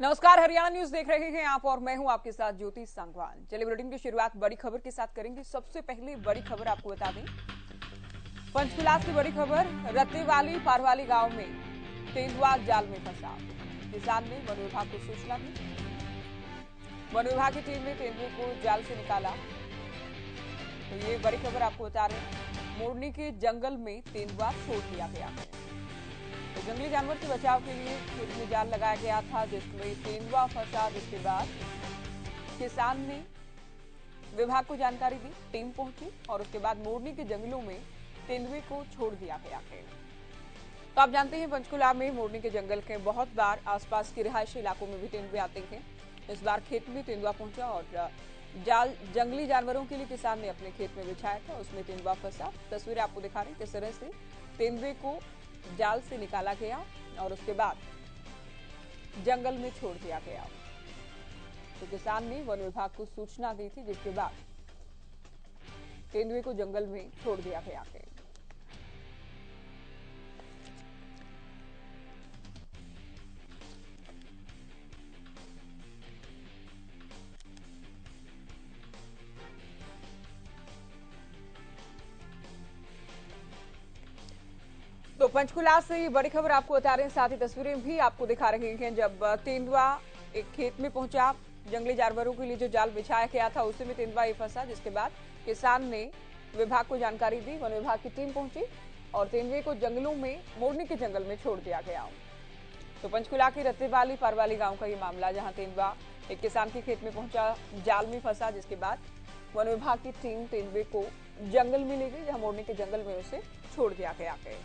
नमस्कार, हरियाणा न्यूज देख रहे हैं आप और मैं हूं आपके साथ ज्योति सांगवान। चलिए बुलेटिन की शुरुआत बड़ी खबर के साथ करेंगे। सबसे पहले बड़ी खबर आपको बता दें, पंचकुला से बड़ी खबर। रत्तेवाली पारवाली गांव में तेंदुआ जाल में फंसा, किसान ने वन विभाग को सूचना दी। वन विभाग की टीम ने तेंदुए को जाल से निकाला। तो ये बड़ी खबर आपको बता रहे हैं। मोरनी के जंगल में तेंदुआ छोड़ दिया गया है। तो जंगली जानवर से बचाव के लिए खेत में जाल लगाया गया था, जिसमें तेंदुआ फंसा, जिसके बाद किसान ने विभाग को जानकारी दी, टीम पहुंची और उसके बाद मोरनी के जंगलों में तेंदुए को छोड़ दिया गया है। तो आप जानते हैं पंचकुला में मोरनी के जंगल के बहुत बार आसपास के रिहायशी इलाकों में भी तेंदुए आते हैं। इस बार खेत में तेंदुआ पहुंचा और जाल जंगली जानवरों के लिए किसान ने अपने खेत में बिछाया था, उसमें तेंदुआ फंसा। तस्वीरें आपको दिखा रहे हैं किस तरह से तेंदुए को जाल से निकाला गया और उसके बाद जंगल में छोड़ दिया गया। तो किसान ने वन विभाग को सूचना दी थी, जिसके बाद तेंदुए को जंगल में छोड़ दिया गया है। तो पंचकुला से बड़ी खबर आपको बता रहे हैं, साथ ही तस्वीरें भी आपको दिखा रहे हैं। जब तेंदुआ एक खेत में पहुंचा, जंगली जानवरों के लिए जो जाल बिछाया गया था उसी में तेंदुआ ही फंसा, जिसके बाद किसान ने विभाग को जानकारी दी। वन विभाग की टीम पहुंची और तेंदुए को जंगलों में, मोरनी के जंगल में छोड़ दिया गया। तो पंचकुला के रत्तेवाली पारवाली गांव का ये मामला, जहां तेंदुआ एक किसान के खेत में पहुंचा, जाल में फंसा, जिसके बाद वन विभाग की टीम तेंदुए को जंगल में ले गई, जहां मोरनी के जंगल में उसे छोड़ दिया गया है।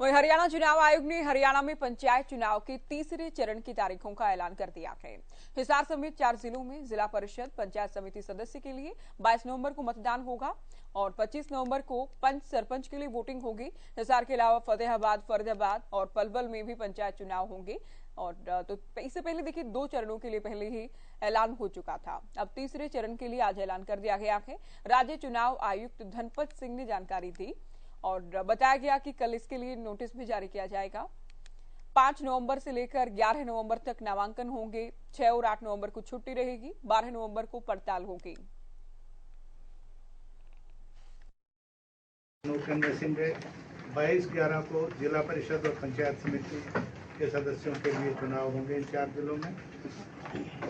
वहीं हरियाणा चुनाव आयोग ने हरियाणा में पंचायत चुनाव के तीसरे चरण की तारीखों का ऐलान कर दिया है। हिसार समेत 4 जिलों में जिला परिषद पंचायत समिति सदस्य के लिए 22 नवंबर को मतदान होगा और 25 नवंबर को पंच सरपंच के लिए वोटिंग होगी। हिसार के अलावा फतेहाबाद, फरीदाबाद और पलवल में भी पंचायत चुनाव होंगे। और तो इससे पहले देखिए 2 चरणों के लिए पहले ही ऐलान हो चुका था। अब तीसरे चरण के लिए आज ऐलान कर दिया गया है। राज्य चुनाव आयुक्त धनपत सिंह ने जानकारी दी और बताया गया कि कल इसके लिए नोटिस भी जारी किया जाएगा। 5 नवंबर से लेकर 11 नवंबर तक नामांकन होंगे। 6 और 8 नवंबर को छुट्टी रहेगी। 12 नवंबर को पड़ताल होगी। कैनवसिंग डे 22/11 को जिला परिषद और पंचायत समिति के सदस्यों के लिए चुनाव होंगे इन 4 जिलों में,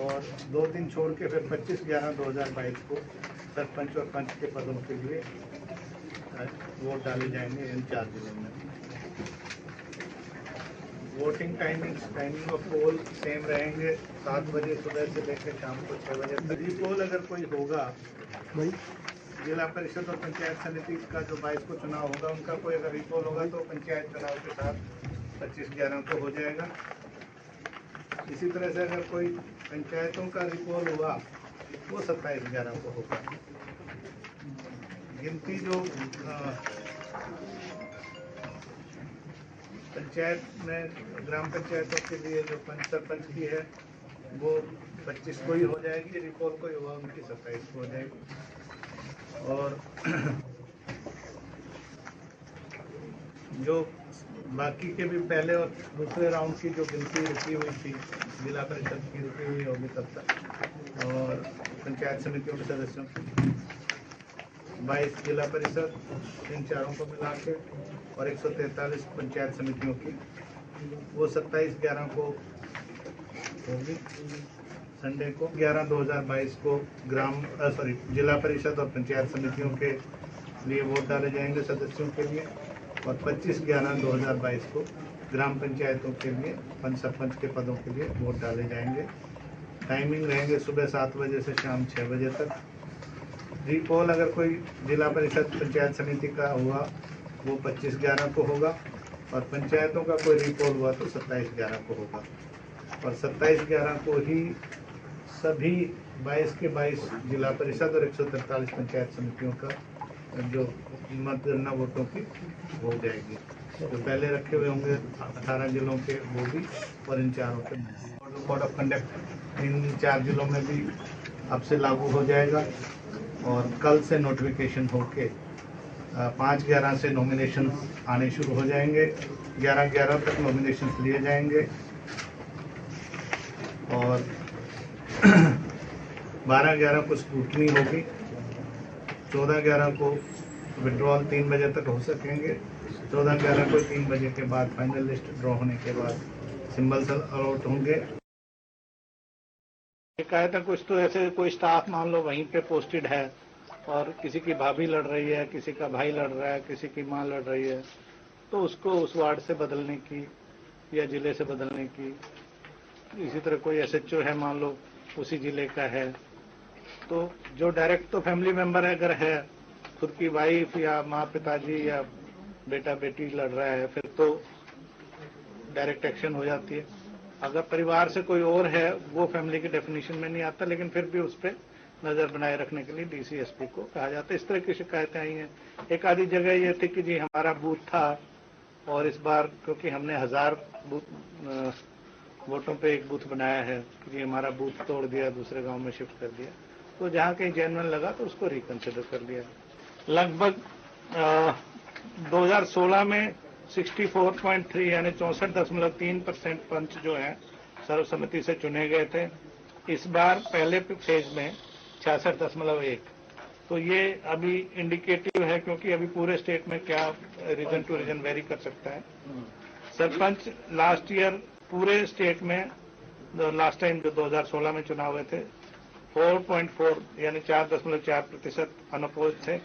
और 2 दिन छोड़ के फिर 25/11/2022 को सरपंच और पंच के पदों के लिए वोट डाले जाएंगे इन 4 जिलों में। Voting timing of poll same रहेंगे, 7 बजे सुबह से लेकर शाम को 6 बजे तक। रिपोल अगर कोई होगा, जिला परिषद और पंचायत समिति का जो 22 को चुनाव होगा, उनका कोई अगर रिपोल होगा तो पंचायत चुनाव के साथ 25/11 को हो जाएगा। इसी तरह से अगर कोई पंचायतों का रिपोल हुआ वो 27/11 को होगा। गिनती जो पंचायत में ग्राम पंचायतों के लिए जो पंच सरपंच की है वो 25 को ही हो जाएगी। रिपोल कोई हुआ उनकी 27 को हो जाएगी। और जो बाकी के भी पहले और दूसरे राउंड की जो गिनती रुकी हुई थी, जिला परिषद की रुकी हुई होगी तब तक, और पंचायत समितियों के सदस्यों की 22 जिला परिषद इन चारों को मिला के और 143 पंचायत समितियों की, वो 27/11 को होगी। संडे को 11/2022 को जिला परिषद और पंचायत समितियों के लिए वोट डाले जाएंगे सदस्यों के लिए, और 25/11/2022 को ग्राम पंचायतों के लिए पंच सरपंच के पदों के लिए वोट डाले जाएंगे। टाइमिंग रहेंगे सुबह 7 बजे से शाम 6 बजे तक। रिपोल अगर कोई जिला परिषद पंचायत समिति का हुआ वो 25/11 को होगा, और पंचायतों का कोई रिपोल हुआ तो 27/11 को होगा। और 27/11 को ही सभी 22 के 22 जिला परिषद और 143 पंचायत समितियों का जो मतगणना वोटों की हो जाएगी। जो पहले रखे हुए होंगे 18 जिलों के वो भी, और इन चारों के कोड ऑफ कंडक्ट इन 4 जिलों में भी अब से लागू हो जाएगा और कल से नोटिफिकेशन होके 5/11 से नॉमिनेशन आने शुरू हो जाएंगे। 11/11 तक नॉमिनेशन लिए जाएंगे और 12/11 को स्क्रूटनी होगी। 14/11 को विड्रॉल 3 बजे तक हो सकेंगे। 14/11 को 3 बजे के बाद फाइनल लिस्ट ड्रॉ होने के बाद सिंबल्स अलॉट होंगे। शिकायत है कुछ तो ऐसे कोई स्टाफ मान लो वहीं पे पोस्टेड है और किसी की भाभी लड़ रही है, किसी का भाई लड़ रहा है, किसी की माँ लड़ रही है, तो उसको उस वार्ड से बदलने की या जिले से बदलने की। इसी तरह कोई SHO है मान लो उसी जिले का है, तो जो डायरेक्ट तो फैमिली मेंबर अगर है, खुद की वाइफ या माँ पिताजी या बेटा बेटी लड़ रहा है, फिर तो डायरेक्ट एक्शन हो जाती है। अगर परिवार से कोई और है वो फैमिली की डेफिनेशन में नहीं आता, लेकिन फिर भी उस पर नजर बनाए रखने के लिए DC SP को कहा जाता है। इस तरह की शिकायतें आई हैं। एक आधी जगह ये थी कि जी हमारा बूथ था और इस बार क्योंकि हमने 1000 वोटों पे एक बूथ बनाया है कि जी हमारा बूथ तोड़ दिया, दूसरे गांव में शिफ्ट कर दिया, तो जहां कहीं जेन्युइन लगा तो उसको रिकंसिडर कर लिया। लगभग 2016 में 64.3 यानी 64.3% पंच जो है सर्वसम्मति से चुने गए थे। इस बार पहले फेज में 66.1। तो ये अभी इंडिकेटिव है क्योंकि अभी पूरे स्टेट में क्या रीजन टू रीजन वेरी कर सकता है। सरपंच लास्ट ईयर पूरे स्टेट में लास्ट टाइम जो 2016 में चुनाव हुए थे 4.4 यानी 4.4% अनअपोज थे।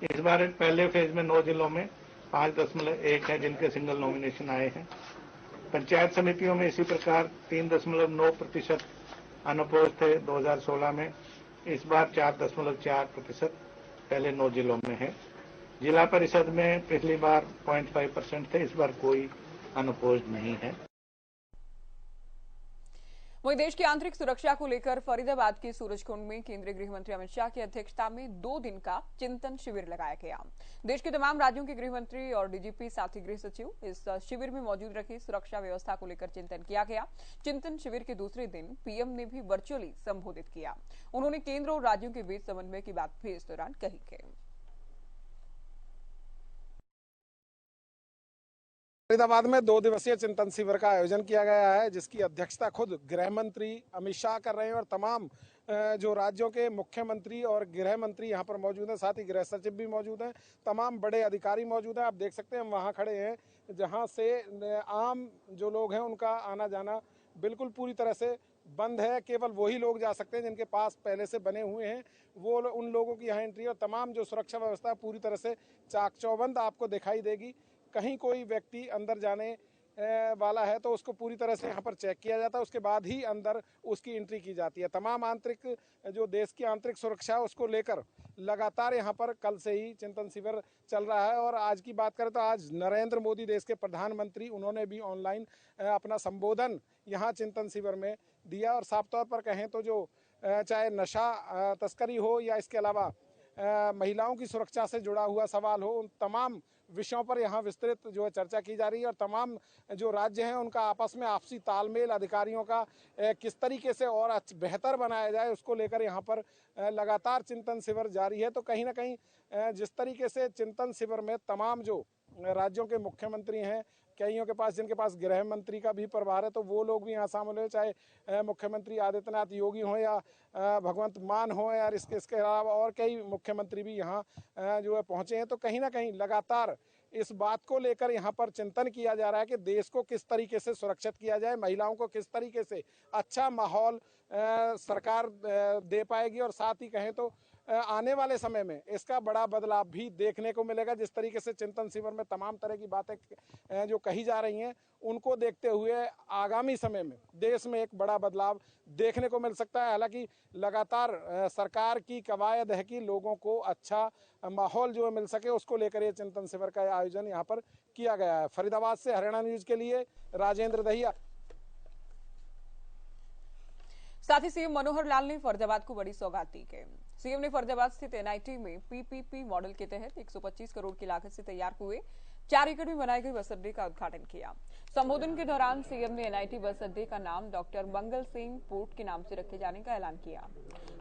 इस बार पहले फेज में 9 जिलों में 5.1 है जिनके सिंगल नॉमिनेशन आए हैं। पंचायत समितियों में इसी प्रकार 3.9% अनअपोज थे 2016 में। इस बार 4.4% पहले 9 जिलों में है। जिला परिषद में पिछली बार 0.5% थे, इस बार कोई अनअपोज नहीं है। वहीं देश की आंतरिक सुरक्षा को लेकर फरीदाबाद के सूरजकुंड में केंद्रीय गृह मंत्री अमित शाह की अध्यक्षता में 2 दिन का चिंतन शिविर लगाया गया। देश के तमाम राज्यों के गृह मंत्री और DGP साथ ही गृह सचिव इस शिविर में मौजूद रखी सुरक्षा व्यवस्था को लेकर चिंतन किया गया। चिंतन शिविर के दूसरे दिन PM ने भी वर्चुअली संबोधित किया। उन्होंने केंद्र और राज्यों के बीच समन्वय की बात भी इस दौरान कही है। फरीदाबाद में 2 दिवसीय चिंतन शिविर का आयोजन किया गया है, जिसकी अध्यक्षता खुद गृह मंत्री अमित शाह कर रहे हैं और तमाम जो राज्यों के मुख्यमंत्री और गृह मंत्री यहाँ पर मौजूद हैं, साथ ही गृह सचिव भी मौजूद हैं, तमाम बड़े अधिकारी मौजूद हैं। आप देख सकते हैं हम वहाँ खड़े हैं जहाँ से आम जो लोग हैं उनका आना जाना बिल्कुल पूरी तरह से बंद है। केवल वही लोग जा सकते हैं जिनके पास पहले से बने हुए हैं, वो उन लोगों की यहाँ एंट्री और तमाम जो सुरक्षा व्यवस्था पूरी तरह से चाक चौबंद आपको दिखाई देगी। कहीं कोई व्यक्ति अंदर जाने वाला है तो उसको पूरी तरह से यहाँ पर चेक किया जाता है, उसके बाद ही अंदर उसकी एंट्री की जाती है। तमाम आंतरिक जो देश की आंतरिक सुरक्षा है उसको लेकर लगातार यहाँ पर कल से ही चिंतन शिविर चल रहा है। और आज की बात करें तो आज नरेंद्र मोदी देश के प्रधानमंत्री, उन्होंने भी ऑनलाइन अपना संबोधन यहाँ चिंतन शिविर में दिया। और साफ तौर पर कहें तो जो चाहे नशा तस्करी हो या इसके अलावा महिलाओं की सुरक्षा से जुड़ा हुआ सवाल हो, उन तमाम विषयों पर यहाँ विस्तृत जो है चर्चा की जा रही है। और तमाम जो राज्य हैं उनका आपस में आपसी तालमेल, अधिकारियों का किस तरीके से और बेहतर बनाया जाए, उसको लेकर यहाँ पर लगातार चिंतन शिविर जारी है। तो कहीं ना कहीं जिस तरीके से चिंतन शिविर में तमाम जो राज्यों के मुख्यमंत्री हैं, कईयों के पास जिनके पास गृह मंत्री का भी प्रभार है, तो वो लोग भी यहाँ शामिल हुए, चाहे मुख्यमंत्री आदित्यनाथ योगी हों या भगवंत मान हो या इसके अलावा और कई मुख्यमंत्री भी यहाँ जो है पहुंचे हैं। तो कहीं ना कहीं लगातार इस बात को लेकर यहाँ पर चिंतन किया जा रहा है कि देश को किस तरीके से सुरक्षित किया जाए, महिलाओं को किस तरीके से अच्छा माहौल सरकार दे पाएगी। और साथ ही कहें तो आने वाले समय में इसका बड़ा बदलाव भी देखने को मिलेगा। जिस तरीके से चिंतन शिविर में तमाम तरह की बातें जो कही जा रही हैं, उनको देखते हुए आगामी समय में देश में एक बड़ा बदलाव देखने को मिल सकता है। हालांकि लगातार सरकार की कवायद है कि लोगों को अच्छा माहौल जो मिल सके, उसको लेकर ये चिंतन शिविर का आयोजन यहाँ पर किया गया है। फरीदाबाद से हरियाणा न्यूज के लिए राजेंद्र दहिया। साथ ही CM मनोहर लाल ने फरीदाबाद को बड़ी सौगात दी है। सीएम ने फरीदाबाद स्थित एनआईटी में पीपीपी मॉडल के तहत 125 करोड़ की लागत से तैयार हुए 4 एकड़ में बनाए गए बस अड्डे का उद्घाटन किया। संबोधन के दौरान सीएम ने एनआईटी बस अड्डे का नाम डॉक्टर मंगल सिंह पोर्ट के नाम से रखे जाने का ऐलान किया।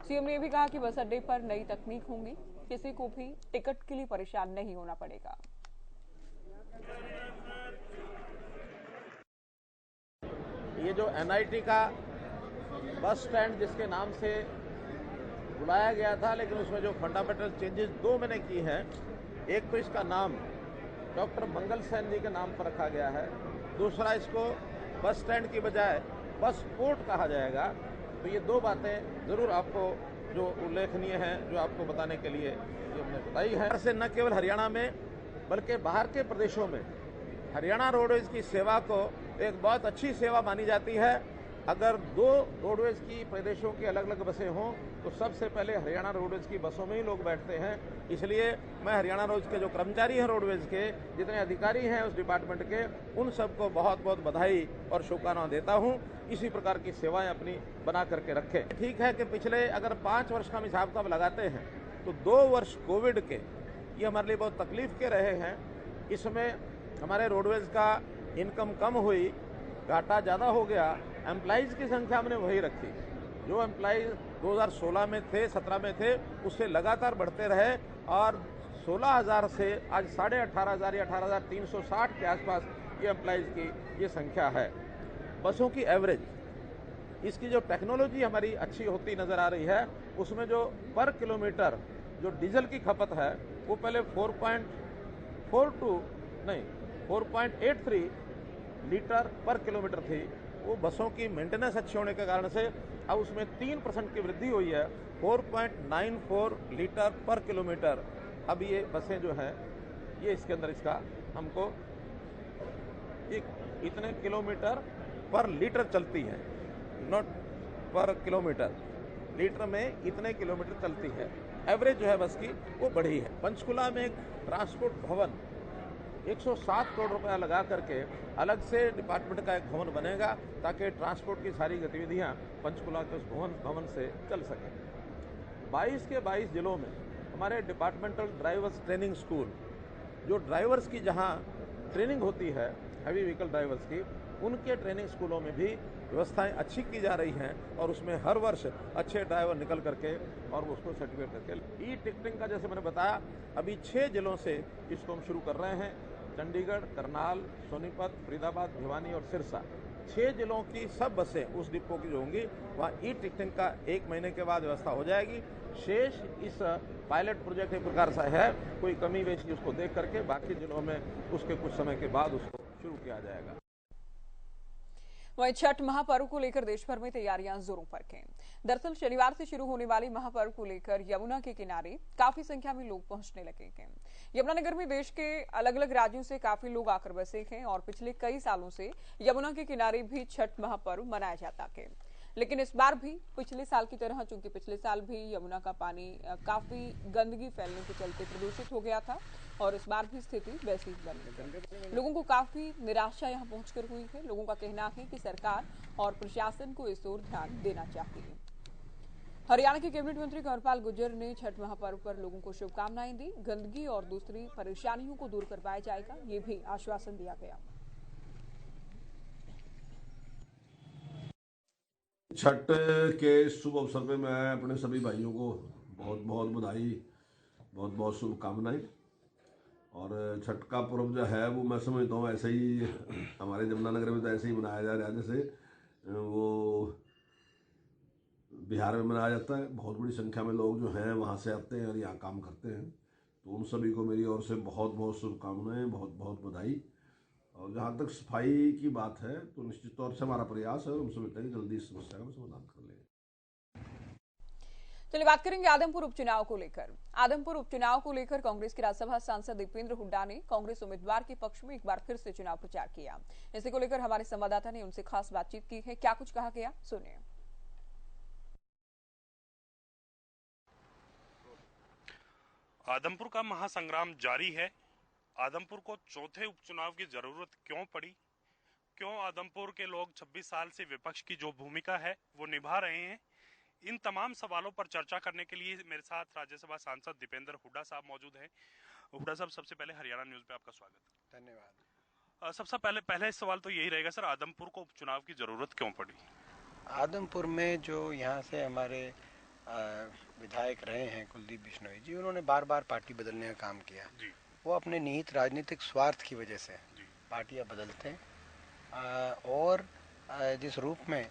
सीएम ने यह भी कहा कि बस अड्डे पर नई तकनीक होंगी, किसी को भी टिकट के लिए परेशान नहीं होना पड़ेगा। ये जो एनआईटी का बस स्टैंड जिसके नाम से बुलाया गया था, लेकिन उसमें जो फंडामेंटल चेंजेस दो मैंने की हैं, एक तो इसका नाम डॉक्टर मंगल सेन जी के नाम पर रखा गया है, दूसरा इसको बस स्टैंड की बजाय बस पोर्ट कहा जाएगा। तो ये दो बातें जरूर आपको जो उल्लेखनीय हैं, जो आपको बताने के लिए ये हमने बताई है। से न केवल हरियाणा में बल्कि बाहर के प्रदेशों में हरियाणा रोडवेज की सेवा को एक बहुत अच्छी सेवा मानी जाती है। अगर दो रोडवेज की प्रदेशों की अलग अलग बसें हों तो सबसे पहले हरियाणा रोडवेज की बसों में ही लोग बैठते हैं। इसलिए मैं हरियाणा रोडवेज के जो कर्मचारी हैं, रोडवेज के जितने अधिकारी हैं उस डिपार्टमेंट के, उन सबको बहुत बहुत बधाई और शुभकामनाएं देता हूं। इसी प्रकार की सेवाएं अपनी बना करके रखें। ठीक है कि पिछले अगर 5 वर्ष का हम हिसाब किताब लगाते हैं तो 2 वर्ष कोविड के ये हमारे लिए बहुत तकलीफ के रहे हैं। इसमें हमारे रोडवेज का इनकम कम हुई, घाटा ज़्यादा हो गया। एम्प्लॉइज़ की संख्या हमने वही रखी, जो एम्प्लॉइज 2016 में थे, 17 में थे, उससे लगातार बढ़ते रहे और 16,000 से आज 18,500 या 18,360 के आसपास ये एम्प्लॉइज़ की ये संख्या है। बसों की एवरेज, इसकी जो टेक्नोलॉजी हमारी अच्छी होती नज़र आ रही है, उसमें जो पर किलोमीटर जो डीजल की खपत है वो पहले 4.83 लीटर पर किलोमीटर थी। वो बसों की मेंटेनेंस अच्छी होने के कारण से अब उसमें 3% की वृद्धि हुई है, 4.94 लीटर पर किलोमीटर। अब ये बसें जो हैं ये इसके अंदर इसका हमको इतने किलोमीटर पर लीटर चलती है, नॉट पर किलोमीटर, लीटर में इतने किलोमीटर चलती है। एवरेज जो है बस की वो बढ़ी है। पंचकुला में एक ट्रांसपोर्ट भवन 107 करोड़ रुपया लगा करके अलग से डिपार्टमेंट का एक भवन बनेगा ताकि ट्रांसपोर्ट की सारी गतिविधियां पंचकुला के उस भवन से चल सकें। 22 के 22 जिलों में हमारे डिपार्टमेंटल ड्राइवर्स ट्रेनिंग स्कूल, जो ड्राइवर्स की जहां ट्रेनिंग होती है हैवी व्हीकल ड्राइवर्स की, उनके ट्रेनिंग स्कूलों में भी व्यवस्थाएं अच्छी की जा रही हैं और उसमें हर वर्ष अच्छे ड्राइवर निकल करके और उसको सर्टिफिकेट करके ई टिकटिंग का जैसे मैंने बताया अभी 6 जिलों से इसको हम शुरू कर रहे हैं। चंडीगढ़, करनाल, सोनीपत, फरीदाबाद, भिवानी और सिरसा, 6 जिलों की सब बसें उस डिपो की जो होंगी वहाँ ई टिकटिंग का 1 महीने के बाद व्यवस्था हो जाएगी। शेष इस पायलट प्रोजेक्ट एक प्रकार सा है, कोई कमी बेशी उसको देख करके बाकी जिलों में उसके कुछ समय के बाद उसको शुरू किया जाएगा। वहीं छठ महापर्व को लेकर देश भर में तैयारियां जोरों पर हैं। दरअसल शनिवार से शुरू होने वाली महापर्व को लेकर यमुना के किनारे काफी संख्या में लोग पहुंचने लगे हैं। यमुनानगर में देश के अलग अलग राज्यों से काफी लोग आकर बसे हैं और पिछले कई सालों से यमुना के किनारे भी छठ महापर्व मनाया जाता है। लेकिन इस बार भी पिछले साल की तरह, चूंकि पिछले साल भी यमुना का पानी काफी गंदगी फैलने के चलते प्रदूषित हो गया था और इस बार भी स्थिति वैसी ही बनी है। लोगों को काफी निराशा यहां पहुंचकर हुई है। लोगों का कहना है कि सरकार और प्रशासन को इस ओर ध्यान देना चाहिए। हरियाणा के कैबिनेट मंत्री कंवरपाल गुर्जर ने छठ महापर्व पर लोगों को शुभकामनाएं दी। गंदगी और दूसरी परेशानियों को दूर करवाया जाएगा, ये भी आश्वासन दिया गया। छठ के शुभ अवसर पे मैं अपने सभी भाइयों को बहुत बहुत बधाई, बहुत बहुत शुभकामनाएं। और छठ का पर्व जो है वो मैं समझता हूँ ऐसे ही हमारे यमुनानगर में तो ऐसे ही मनाया जा रहा है जैसे वो बिहार में मनाया जाता है। बहुत बड़ी संख्या में लोग जो हैं वहाँ से आते हैं और यहाँ काम करते हैं, तो उन सभी को मेरी ओर से बहुत बहुत शुभकामनाएं, बहुत बहुत बधाई। और जहाँ तक सफाई की बात है तो निश्चित तौर से हमारा प्रयास है और हम समझते हैं जल्दी इस समस्या का समाधान कर लेंगे। चलिए बात करेंगे आदमपुर उपचुनाव को लेकर। आदमपुर उपचुनाव को लेकर कांग्रेस के राज्यसभा सांसद दीपेंद्र हुड्डा ने कांग्रेस उम्मीदवार के पक्ष में एक बार फिर से चुनाव प्रचार किया। इसी को लेकर हमारे संवाददाता ने उनसे खास बातचीत की है। क्या कुछ कहा गया, सुनिए। आदमपुर का महासंग्राम जारी है। आदमपुर को चौथे उपचुनाव की जरूरत क्यों पड़ी, क्यों आदमपुर के लोग 26 साल से विपक्ष की जो भूमिका है वो निभा रहे हैं, इन तमाम सवालों पर चर्चा करने के लिए मेरे साथ राज्यसभा सांसद दीपेंद्र हुड्डा साहब मौजूद हैं। हुड्डा साहब, सबसे पहले हरियाणा न्यूज पे आपका स्वागत। धन्यवाद। सबसे पहले सवाल तो यही रहेगा सर, आदमपुर को उपचुनाव की जरूरत क्यों पड़ी? आदमपुर में जो यहाँ से हमारे विधायक रहे हैं कुलदीप बिश्नोई जी, उन्होंने बार बार पार्टी बदलने का काम किया। वो अपने निहित राजनीतिक स्वार्थ की वजह से पार्टियाँ बदलते हैं और जिस रूप में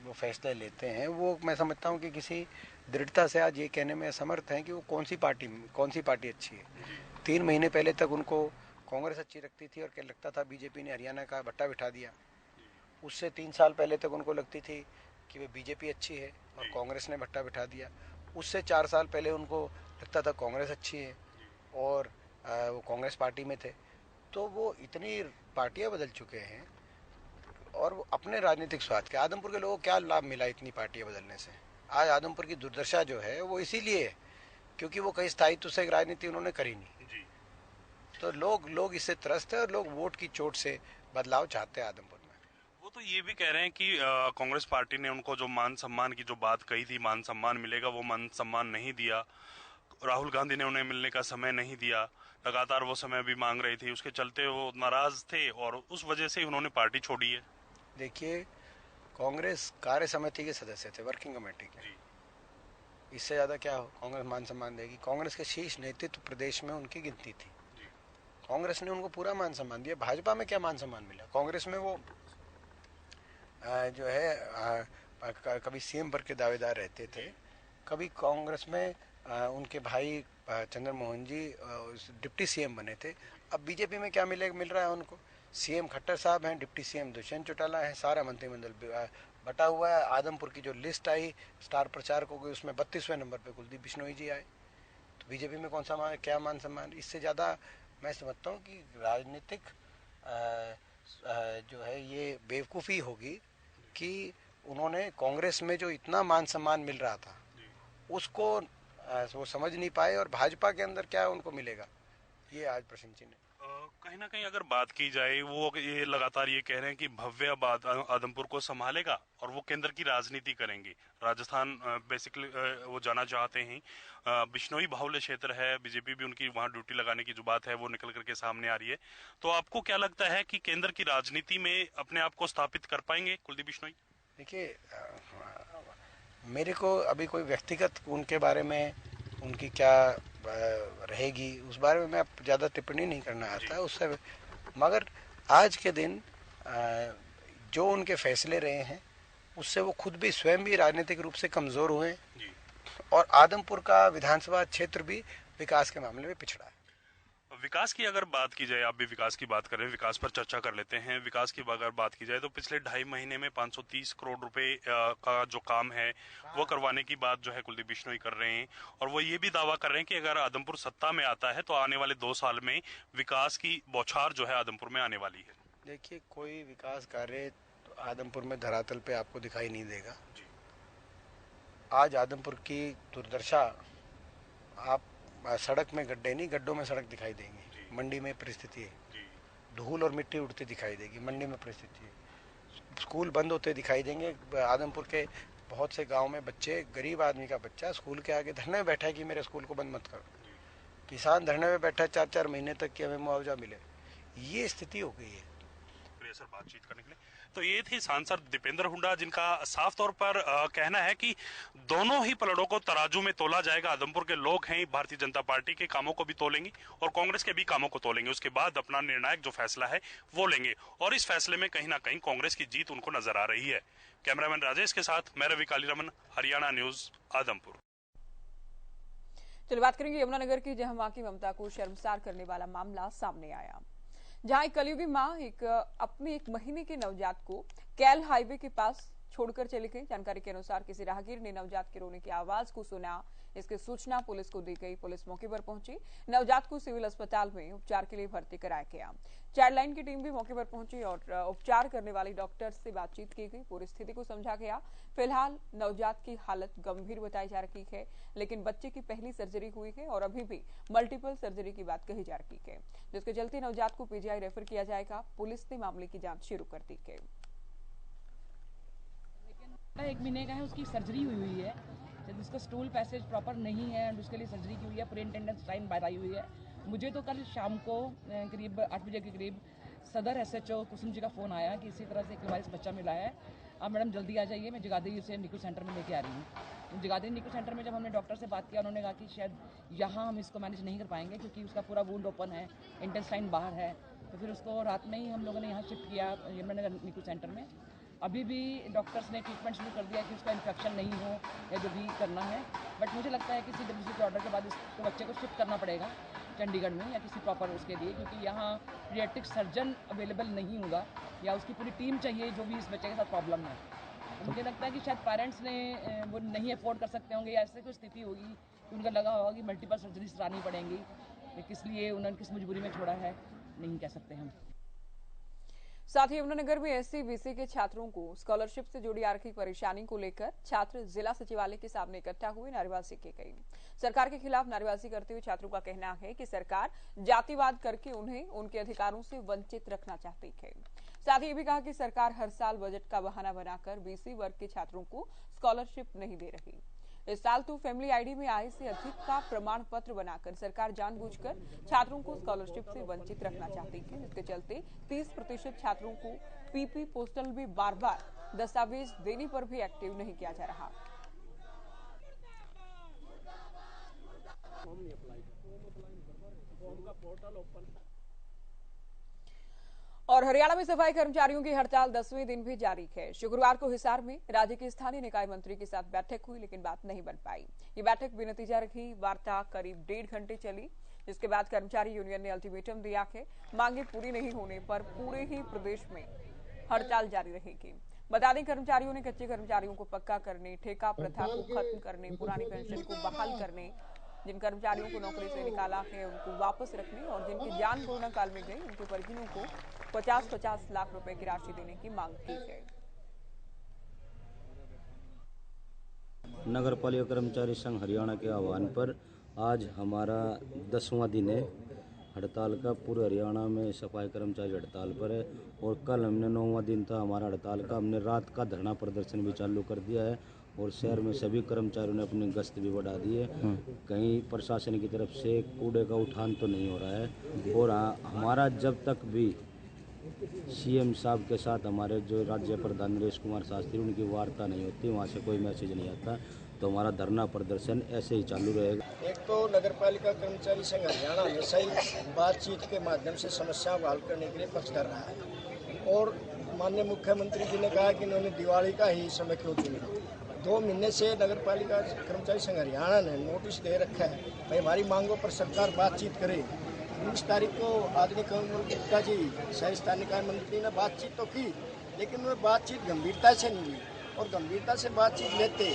वो फैसले लेते हैं, वो मैं समझता हूँ कि किसी दृढ़ता से आज ये कहने में असमर्थ हैं कि वो कौन सी पार्टी अच्छी है। 3 महीने पहले तक उनको कांग्रेस अच्छी लगती थी और क्या लगता था बीजेपी ने हरियाणा का भट्टा बिठा दिया। उससे 3 साल पहले तक उनको लगती थी कि वे बीजेपी अच्छी है और कांग्रेस ने भट्टा बिठा दिया। उससे 4 साल पहले उनको लगता था कांग्रेस अच्छी है और वो कांग्रेस पार्टी में थे। तो वो इतनी पार्टियां बदल चुके हैं और वो अपने राजनीतिक स्वार्थ के, आदमपुर के लोगों को क्या लाभ मिला इतनी पार्टियां बदलने से? आज आदमपुर की दुर्दशा जो है वो इसीलिए है क्योंकि वो कहीं स्थायित्व से राजनीति उन्होंने करी नहीं। तो लोग इससे त्रस्त है और लोग वोट की चोट से बदलाव चाहते हैं आदमपुर में। वो तो ये भी कह रहे हैं कि कांग्रेस पार्टी ने उनको जो मान सम्मान की जो बात कही थी, मान सम्मान मिलेगा, वो मान सम्मान नहीं दिया। राहुल गांधी ने उन्हें मिलने का समय नहीं दिया, लगातार वो समय भी मांग रही थी, उसके चलते वो नाराज थे और उस वजह से उन्होंने पार्टी छोड़ी है। देखिए, कांग्रेस कार्य समिति के सदस्य थे, वर्किंग कमेटी के। इससे ज्यादा क्या हो? कांग्रेस मान सम्मान देगी? कांग्रेस के शीर्ष नेतृत्व प्रदेश में उनकी गिनती थी। कांग्रेस ने उनको पूरा मान सम्मान दिया। भाजपा में क्या मान सम्मान मिला? कांग्रेस में वो जो है कभी सीएम पर के दावेदार रहते थे, कभी कांग्रेस में उनके भाई चंद्र मोहन जी डिप्टी सीएम बने थे। अब बीजेपी में क्या मिल रहा है उनको? सीएम खट्टर साहब हैं, डिप्टी सीएम दुष्यंत चौटाला है, सारा मंत्रिमंडल बटा हुआ है। आदमपुर की जो लिस्ट आई स्टार प्रचारकों की, उसमें 32वें नंबर पे कुलदीप बिश्नोई जी आए। तो बीजेपी में कौन सा क्या मान सम्मान? इससे ज़्यादा मैं समझता हूँ कि राजनीतिक जो है ये बेवकूफ़ी होगी कि उन्होंने कांग्रेस में जो इतना मान सम्मान मिल रहा था उसको वो समझ नहीं पाए और भाजपा के अंदर क्या उनको मिलेगा, ये आज प्रश्न चिन्ह है। कहीं ना कहीं अगर बात की जाए, वो ये लगातार ये कह रहे हैं कि भव्य आदमपुर को संभालेगा और वो केंद्र की राजनीति करेंगे। राजस्थान बेसिकली वो जाना चाहते हैं। बिश्नोई बाहुल्य क्षेत्र है, बीजेपी भी उनकी वहां ड्यूटी लगाने की जो बात है वो निकल करके सामने आ रही है। तो आपको क्या लगता है कि केंद्र की राजनीति में अपने आप को स्थापित कर पाएंगे कुलदीप बिश्नोई? देखिए, मेरे को अभी कोई व्यक्तिगत उनके बारे में उनकी क्या रहेगी उस बारे में मैं ज़्यादा टिप्पणी नहीं करना आता उससे, मगर आज के दिन जो उनके फैसले रहे हैं उससे वो खुद भी स्वयं भी राजनीतिक रूप से कमज़ोर हुए और आदमपुर का विधानसभा क्षेत्र भी विकास के मामले में पिछड़ा है। विकास की अगर बात की जाए, आप भी विकास की बात करें, विकास पर चर्चा कर लेते हैं। विकास की अगर बात की जाए तो पिछले 2.5 महीने में 530 करोड़ रुपए का जो काम है वो करवाने की बात जो है कुलदीप बिश्नोई कर रहे हैं और वो ये भी दावा कर रहे हैं कि अगर आदमपुर सत्ता में आता है तो आने वाले 2 साल में विकास की बौछार जो है आदमपुर में आने वाली है। देखिए, कोई विकास कार्य तो आदमपुर में धरातल पे आपको दिखाई नहीं देगा। आज आदमपुर की दुर्दशा, आप सड़क में गड्ढे नहीं, गड्ढों में सड़क दिखाई देंगी। मंडी में परिस्थिति है, धूल और मिट्टी उड़ती दिखाई देगी, मंडी में परिस्थिति है। स्कूल बंद होते दिखाई देंगे। आदमपुर के बहुत से गांव में बच्चे, गरीब आदमी का बच्चा स्कूल के आगे धरने में बैठा है कि मेरे स्कूल को बंद मत करो। किसान धरने में बैठा है 4-4 महीने तक कि हमें मुआवजा मिले। ये स्थिति हो गई है। सर, बातचीत करने के लिए तो ये थे सांसद दीपेंद्र हुड्डा, जिनका साफ तौर पर कहना है कि दोनों ही पलड़ों को तराजू में तोला जाएगा। आदमपुर के लोग हैं, भारतीय जनता पार्टी के कामों को भी तोलेंगे और कांग्रेस के भी कामों को तोलेंगे। उसके बाद अपना निर्णायक जो फैसला है वो लेंगे और इस फैसले में कहीं ना कहीं कांग्रेस की जीत उनको नजर आ रही है। कैमरामैन राजेश के साथ मैं रवि कालीरमन, हरियाणा न्यूज, आदमपुर। चलिए बात करेंगे यमुनानगर की, जहां मां की ममता को शर्मसार करने वाला मामला सामने आया। जहां एक कलयुगी मां अपने 1 महीने के नवजात को कैल हाईवे के पास छोड़कर चली गई। जानकारी के अनुसार किसी राहगीर ने नवजात के रोने की आवाज को सुना। इसकी सूचना पुलिस को दी गई। पुलिस मौके पर पहुंची। नवजात को सिविल अस्पताल में उपचार के लिए भर्ती कराया गया। चाइल्ड लाइन की टीम भी मौके पर पहुंची और उपचार करने वाले डॉक्टर से बातचीत की गई। पूरी स्थिति को समझा गया। फिलहाल नवजात की हालत गंभीर बताई जा रही है, लेकिन बच्चे की पहली सर्जरी हुई है और अभी भी मल्टीपल सर्जरी की बात कही जा रही है, जिसके चलते नवजात को पीजीआई रेफर किया जाएगा। पुलिस ने मामले की जांच शुरू कर दी है। 1 महीने का है, उसकी सर्जरी हुई है, जिसका स्टूल पैसेज प्रॉपर नहीं है एंड उसके लिए सर्जरी की हुई है, सुपरिटेंडेंट साइन बताई हुई है। मुझे तो कल शाम को करीब 8 बजे के करीब सदर SHO कुसुम जी का फ़ोन आया कि इसी तरह से एक लावारिस बच्चा मिला है, आप मैडम जल्दी आ जाइए, मैं जगाधरी से निकू सेंटर में लेके आ रही हूँ। जगाधरी निकू सेंटर में जब हमने डॉक्टर से बात किया, उन्होंने कहा कि शायद यहाँ हम इसको मैनेज नहीं कर पाएंगे क्योंकि उसका पूरा वूंड ओपन है, इंटेस्टाइन बाहर है। तो फिर उसको रात में ही हम लोगों ने यहाँ शिफ्ट किया यमुनानगर निकू सेंटर में। अभी भी डॉक्टर्स ने ट्रीटमेंट शुरू कर दिया कि उसका इन्फेक्शन नहीं हो या जो भी करना है, बट मुझे लगता है कि CWC के ऑर्डर के बाद इसको बच्चे को शिफ्ट करना पड़ेगा चंडीगढ़ में या किसी प्रॉपर उसके लिए, क्योंकि यहाँ पीडियाट्रिक सर्जन अवेलेबल नहीं होगा या उसकी पूरी टीम चाहिए जो भी इस बच्चे के साथ प्रॉब्लम है। तो मुझे लगता है कि शायद पेरेंट्स ने वो नहीं अफोर्ड कर सकते होंगे या ऐसे कोई स्थिति होगी कि उनका लगा होगा कि मल्टीपल सर्जरीज करानी पड़ेंगी, किस लिए उन्होंने किस मजबूरी में छोड़ा है नहीं कह सकते हम। साथ ही यमुनानगर में SC BC के छात्रों को स्कॉलरशिप से जुड़ी आर्थिक परेशानी को लेकर छात्र जिला सचिवालय के सामने इकट्ठा हुए नारेबाजी की गई। सरकार के खिलाफ नारेबाजी करते हुए छात्रों का कहना है कि सरकार जातिवाद करके उन्हें उनके अधिकारों से वंचित रखना चाहती है। साथ ही ये भी कहा कि सरकार हर साल बजट का बहाना बनाकर BC वर्ग के छात्रों को स्कॉलरशिप नहीं दे रही। इस साल तो फैमिली ID में आय से अधिक का प्रमाण पत्र बनाकर सरकार जानबूझकर छात्रों को स्कॉलरशिप से वंचित रखना चाहती है, जिसके चलते 30% छात्रों को PP पोस्टल में बार-बार दस्तावेज देने पर भी एक्टिव नहीं किया जा रहा। और हरियाणा में सफाई कर्मचारियों की हड़ताल 10वें दिन भी जारी है। शुक्रवार को हिसार में राज्य के स्थानीय निकाय मंत्री के साथ बैठक हुई, लेकिन बात नहीं बन पाई। ये बैठक बेनतीजा रही। वार्ता करीब 1.5 घंटे चली, जिसके बाद कर्मचारी यूनियन ने अल्टीमेटम दिया है। मांगे पूरी नहीं होने पर पूरे ही प्रदेश में हड़ताल जारी रहेगी। बता दें, कर्मचारियों ने कच्चे कर्मचारियों को पक्का करने, ठेका प्रथा को खत्म करने, पुरानी पेंशन को बहाल करने, जिन कर्मचारियों को नौकरी से निकाला है उनको वापस रखने और जिनकी जान कोरोना काल में गई उनके परिजनों को 50-50 लाख रुपए की राशि देने की मांग की है। नगर पालिका कर्मचारी संघ हरियाणा के आह्वान पर आज हमारा 10वां दिन है हड़ताल का। पूरे हरियाणा में सफाई कर्मचारी हड़ताल पर है और कल हमने 9वां दिन था हमारा हड़ताल का। हमने रात का धरना प्रदर्शन भी चालू कर दिया है और शहर में सभी कर्मचारियों ने अपनी गश्त भी बढ़ा दी है। कहीं प्रशासन की तरफ से कूड़े का उठान तो नहीं हो रहा है। और हमारा जब तक भी CM साहब के साथ हमारे जो राज्य प्रधान नरेश कुमार शास्त्री उनकी वार्ता नहीं होती, वहाँ से कोई मैसेज नहीं आता, तो हमारा धरना प्रदर्शन ऐसे ही चालू रहेगा। एक तो नगर पालिका कर्मचारी संघ हरियाणा हमेशा ही बातचीत के माध्यम से समस्याओं को हल करने के लिए पक्षधर रहा है और माननीय मुख्यमंत्री जी ने कहा कि इन्होंने दिवाली का ही समय क्यों चुना। 2 महीने से नगर पालिका कर्मचारी संघ हरियाणा ने नोटिस दे रखा है भाई हमारी मांगों पर सरकार बातचीत करे। 19 तारीख को आदरणीय कमल गुप्ता जी शहरी स्थानीय निकाय मंत्री ने बातचीत तो की, लेकिन उन्होंने बातचीत गंभीरता से नहीं ली और गंभीरता से बातचीत लेते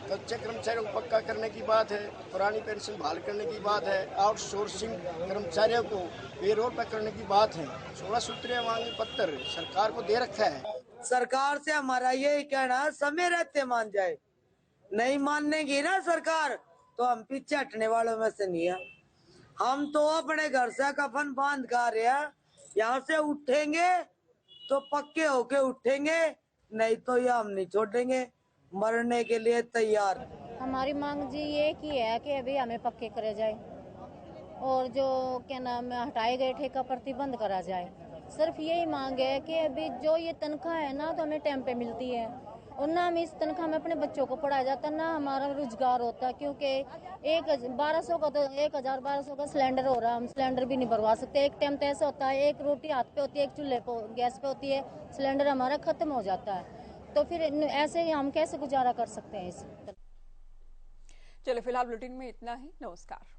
कच्चे कर्मचारियों को पक्का करने की बात है, पुरानी पेंशन बहाल करने की बात है, आउटसोर्सिंग कर्मचारियों को पेरोल पर करने की बात है। 16 सूत्रीय मांग पत्र सरकार को दे रखा है। सरकार से हमारा यही कहना है समय रहते मान जाए, नहीं मानने की ना सरकार तो हम पीछे हटने वालों में से नहीं है। हम तो अपने घर से कफन बांध कर रहे हैं, यहाँ से उठेंगे तो पक्के होके उठेंगे, नहीं तो ये हम नहीं छोड़ेंगे, मरने के लिए तैयार। हमारी मांग जी ये की है कि अभी हमें पक्के करे जाए और जो क्या नाम हटाए गए ठेका प्रतिबंध करा जाए। सिर्फ यही मांग है कि अभी जो ये तनख्वाह है ना तो हमें टाइम पे मिलती है और ना हम इस तनख्वाह में अपने बच्चों को पढ़ाया जाता, ना हमारा रोजगार होता, क्योंकि 1200 का तो 1000-1200 का सिलेंडर हो रहा है, हम सिलेंडर भी नहीं भरवा सकते। एक टाइम तो ऐसा होता है एक रोटी हाथ पे होती है, एक चूल्हे पे गैस पे होती है, सिलेंडर हमारा खत्म हो जाता है, तो फिर ऐसे ही हम कैसे गुजारा कर सकते हैं इस। चलिए फिलहाल बुलेटिन में इतना ही। नमस्कार।